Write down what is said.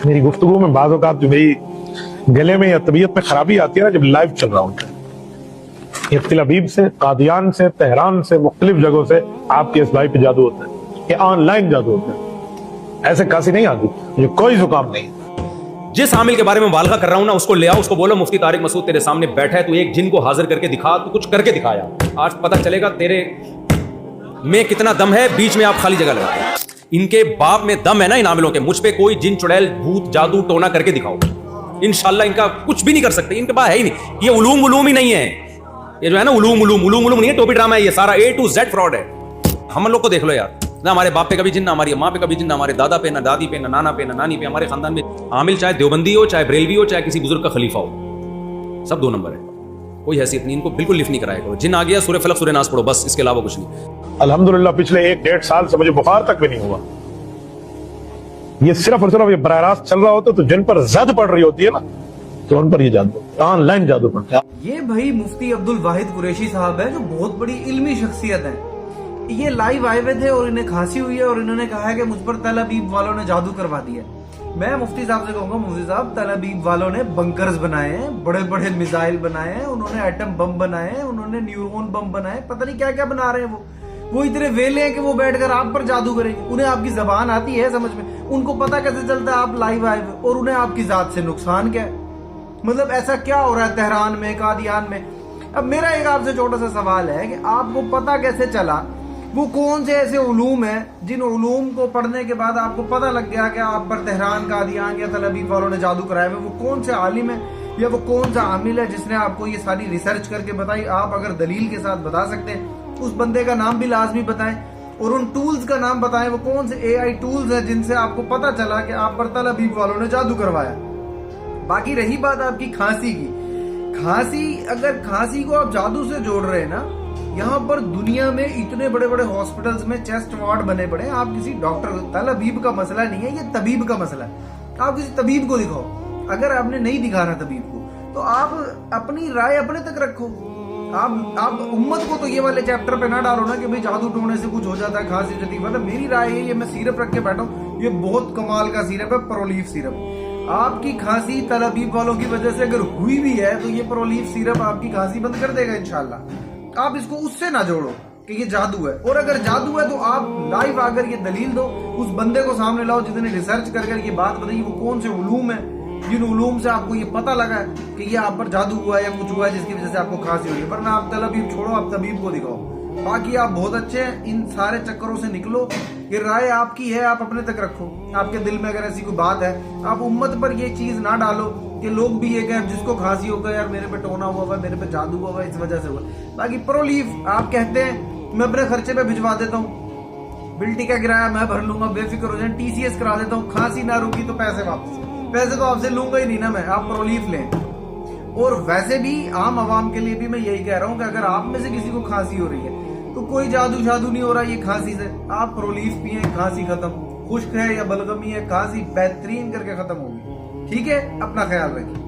میری گفتگو میں بعض اوقات جو میری گلے میں یا طبیعت میں خرابی آتی ہے نا، جب لائیو چل رہا ہوتا ہے، یہ تل ابیب سے، قادیان سے، تہران سے، مختلف جگہوں سے آپ کے اس بھائی پہ جادو ہوتا ہے، یہ آن لائن جادو ہوتا ہے، ایسے کھانسی نہیں آتی، یہ کوئی زکام نہیں۔ جس عامل کے بارے میں مبالغہ کر رہا ہوں نا، اس کو لے آؤ، اس کو بولو مفتی طارق مسعود تیرے سامنے بیٹھا ہے، تو ایک جن کو حاضر کر کے دکھا، تو کچھ کر کے دکھایا، آج پتہ چلے گا تیرے میں کتنا دم ہے، بیچ میں آپ خالی جگہ لگاتے ہیں۔ ان کے باپ میں دم ہے نا ان عاملوں کے، مجھ پہ کوئی جن چڑیل بھوت جادو ٹونا کر کے دکھاؤ، انشاءاللہ ان کا کچھ بھی نہیں کر سکتے، ان کے پاس ہے ہی نہیں، یہ علوم ہی نہیں ہے، یہ جو ہے نا علوم نہیں ہے، ٹوپی ڈرامہ ہے، یہ سارا A to Z فراڈ ہے۔ ہم لوگ کو دیکھ لو یار، نہ ہمارے باپ پہ کبھی جن، نہ ہماری ماں پہ کبھی جن، نہ ہمارے دادا پہ، نہ دادی پہ، نہ نانا پہ، نہ نانی پہ، ہمارے خاندان میں عامل چاہے دیوبندی ہو، چاہے بریلوی ہو، چاہے کسی بزرگ کا خلیفہ ہو، سب 2 نمبر ہے، کوئی حیثیت نہیں، ان کو بالکل لفٹ نہیں کرایا کرو، جن آ گیا سورہ فلق سورہ ناس پڑھو بس، اس کے علاوہ کچھ نہیں۔ الحمدللہ پچھلے 1-1.5 سال سے مجھے بخار تک بھی نہیں ہوا، یہ صرف اور صرف یہ براہ راست چل رہا ہوتا تو جن پر زد پڑ رہی ہوتی ہے نا، تو ان پر یہ جادو، آن لائن جادو پڑتا ہے۔ یہ بھائی مفتی عبد الواحد قریشی صاحب ہے، جو بہت بڑی علمی شخصیت ہے، یہ لائیو آئے ہوئے تھے اور انہیں کھانسی ہوئی ہے اور انہوں نے کہا ہے کہ مجھ پر تل ابیب والوں نے جادو کروا دیا۔ میں مفتی صاحب سے کہوں گا، مفتی صاحب تل ابیب والوں نے بنکرز بنائے ہیں، بڑے بڑے میزائل بنائے ہیں، انہوں نے ایٹم بم بنائے ہیں، انہوں نے نیورون بم بنائے، پتہ نہیں کیا کیا بنا رہے ہیں وہ اتنے ویلے ہیں کہ وہ بیٹھ کر آپ پر جادو کریں گے، انہیں آپ کی زبان آتی ہے سمجھ میں، ان کو پتہ کیسے چلتا ہے آپ لائیو آئے ہوئے، اور انہیں آپ کی ذات سے نقصان کیا ہے؟ مطلب ایسا کیا ہو رہا ہے تہران میں، قادیان میں؟ اب میرا ایک آپ سے چھوٹا سا سوال ہے کہ آپ کو پتہ کیسے چلا وہ کون سے ایسے علوم ہیں جن علوم کو پڑھنے کے بعد آپ کو پتہ لگ گیا کہ آپ پر تہران، قادیان یا تل ابیب والوں نے جادو کرایا ہے؟ وہ کون سے عالم ہے یا وہ کون سا عامل ہے جس نے آپ کو یہ ساری ریسرچ کر کے بتائی؟ آپ اگر دلیل کے ساتھ بتا سکتے ہیں، اس بندے کا نام بھی لازمی بتائیں، اور ان ٹولز کا نام بتائیں، وہ کون سے AI ٹولز ہیں جن سے آپ کو پتہ چلا کہ آپ پر تل ابیب والوں نے جادو کروایا۔ باقی رہی بات آپ کی کھانسی کی، اگر کھانسی کو آپ جادو سے جوڑ رہے ہیں نا، یہاں پر دنیا میں اتنے بڑے بڑے ہاسپٹلز میں چیسٹ وارڈ بنے پڑے ہیں، آپ کسی ڈاکٹر، تل ابیب کا مسئلہ نہیں ہے، یہ طبیب کا مسئلہ ہے، آپ کسی طبیب کو دکھاؤ۔ اگر آپ نے نہیں دکھانا طبیب کو تو آپ اپنی رائے اپنے تک رکھو، آپ امت کو تو یہ والے چیپٹر پہ نہ ڈالو نا کہ بھئی جادو ٹونے سے کچھ ہو جاتا ہے، کھانسی جاتی، مطلب میری رائے ہے، یہ میں سیرپ رکھ کے بیٹھا ہوں، یہ بہت کمال کا سیرپ ہے، پرولیف سیرپ۔ آپ کی کھانسی تل ابیب والوں کی وجہ سے اگر ہوئی بھی ہے تو یہ پرولیف سیرپ آپ کی کھانسی بند کر دے گا انشاءاللہ۔ آپ اس کو اس سے نہ جوڑو کہ یہ جادو ہے، اور اگر جادو ہے تو آپ لائیو آ کر یہ دلیل دو، اس بندے کو سامنے لاؤ جس نے ریسرچ کر یہ بات بتائی، وہ کون سے علوم ہیں جن علوم سے آپ کو یہ پتہ لگا ہے کہ یہ آپ پر جادو ہوا ہے یا کچھ ہوا ہے جس کی وجہ سے آپ کو کھانسی ہوئی ہے، ورنہ آپ تل ابیب چھوڑو، آپ طبیب کو دکھاؤ۔ باقی آپ بہت اچھے ہیں، ان سارے چکروں سے نکلو، یہ رائے آپ کی ہے، آپ اپنے تک رکھو، آپ کے دل میں اگر ایسی کوئی بات ہے، آپ امت پر یہ چیز نہ ڈالو کہ لوگ بھی یہ کہ جس کو کھانسی ہوگا یار میرے پہ ٹونا ہوا ہے، میرے پہ جادو ہوا ہے، اس وجہ سے ہوا۔ باقی پرولیف آپ کہتے ہیں میں اپنے خرچے پہ بھجوا دیتا ہوں، بلٹی کا کرایہ میں بھر لوں گا، بے فکر ہو جائیں، TCS کرا دیتا ہوں، کھانسی نہ رکی تو پیسے واپس، پیسے تو آپ سے لوں گا ہی نہیں نا میں، آپ پرولیف لیں۔ اور ویسے بھی عام عوام کے لیے بھی میں یہی کہہ رہا ہوں کہ اگر آپ میں سے کسی کو کھانسی ہو رہی ہے تو کوئی جادو شادو نہیں ہو رہا یہ کھانسی سے، آپ پرولیف پئیں، کھانسی ختم، خشک ہے یا بلغمی ہے، کھانسی بہترین کر کے ختم ہوگی۔ ٹھیک ہے، اپنا خیال رکھیے۔